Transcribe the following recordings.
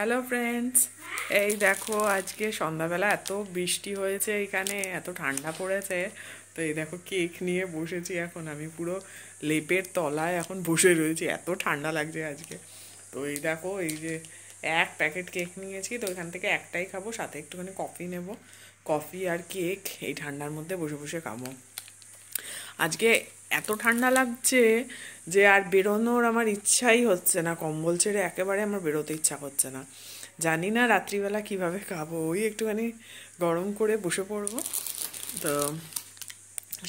Hello friends, এই দেখো আজকে সন্ধ্যাবেলা এত বৃষ্টি হয়েছে, এখানে এত ঠান্ডা পড়েছে। তো এই দেখো কেক নিয়ে বসেছি, এখন আমি পুরো লেপের তলায় এখন বসে রয়েছি, এত ঠান্ডা লাগছে আজকে। তো এই দেখো, এই যে এক প্যাকেট কেক নিয়েছি, তো এখান থেকে একটাই খাবো, সাথে একটুখানি কফি নেব। কফি আর কেক এই ঠান্ডার মধ্যে বসে বসে খাবো। আজকে এত ঠান্ডা লাগছে যে আর বেরোনোর আমার ইচ্ছাই হচ্ছে না, কম্বল ছেড়ে একেবারে আমার বেরোতে ইচ্ছা করছে না। জানি না রাত্রিবেলা কিভাবে খাবো, ওই একটুখানি গরম করে বসে পড়বো। তো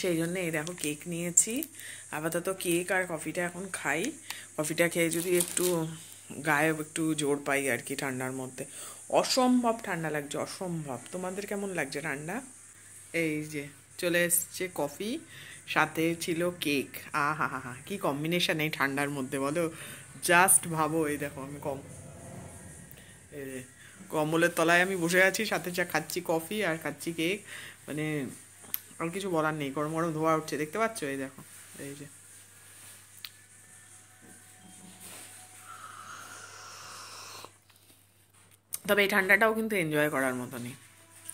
সেই জন্য এই দেখো কেক নিয়েছি, আপাতত কেক আর কফিটা এখন খাই। কফিটা খেয়ে যদি একটু গায়ে একটু জোর পাই আর কি ঠান্ডার মধ্যে। অসম্ভব ঠান্ডা লাগছে, অসম্ভব। তোমাদের কেমন লাগছে ঠান্ডা? এই যে চলে এসছে কফি, সাথে ছিল কেক। হা হা হা, কি কম্বিনেশন এই ঠান্ডার মধ্যে বলো। জাস্ট ভাবো, এই দেখো আমি এই যে কম্বলের তলায় আমি বসে আছি, সাথে যা খাচ্ছি কফি আর খাচ্ছি কেক। মানে আর কিছু বলার নেই, গরম গরম ধোয়া উঠছে, দেখতে পাচ্ছ? এই দেখো, এই যে। তবে এই ঠান্ডাটাও কিন্তু এনজয় করার মতনই,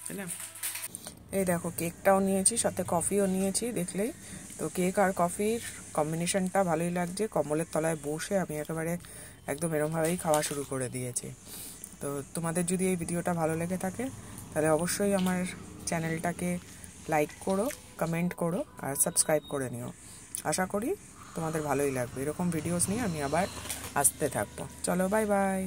তাই না? এই দেখো কেকটাও নিয়েছি, সাথে কফিও নিয়েছি, দেখলেই তো। কেক আর কফির কম্বিনেশনটা ভালোই লাগছে। কম্বলের তলায় বসে আমি একেবারে একদম এরমভাবেই খাওয়া শুরু করে দিয়েছি। তো তোমাদের যদি এই ভিডিওটা ভালো লেগে থাকে, তাহলে অবশ্যই আমার চ্যানেলটাকে লাইক করো, কমেন্ট করো আর সাবস্ক্রাইব করে নিও। আশা করি তোমাদের ভালোই লাগবে। এরকম ভিডিওস নিয়ে আমি আবার আসতে থাকবো। চলো, বাই বাই।